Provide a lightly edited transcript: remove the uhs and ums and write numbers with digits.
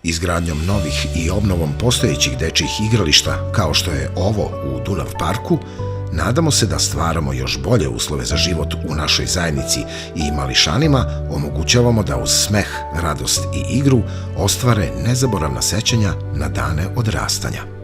Izgradnjom novih i obnovom postojećih dečjih igrališta, kao što je ovo u Dunav parku, nadamo se da stvaramo još bolje uslove za život u našoj zajednici i mališanima omogućavamo da uz smeh, radost i igru ostvare nezaboravna sećanja na dane odrastanja.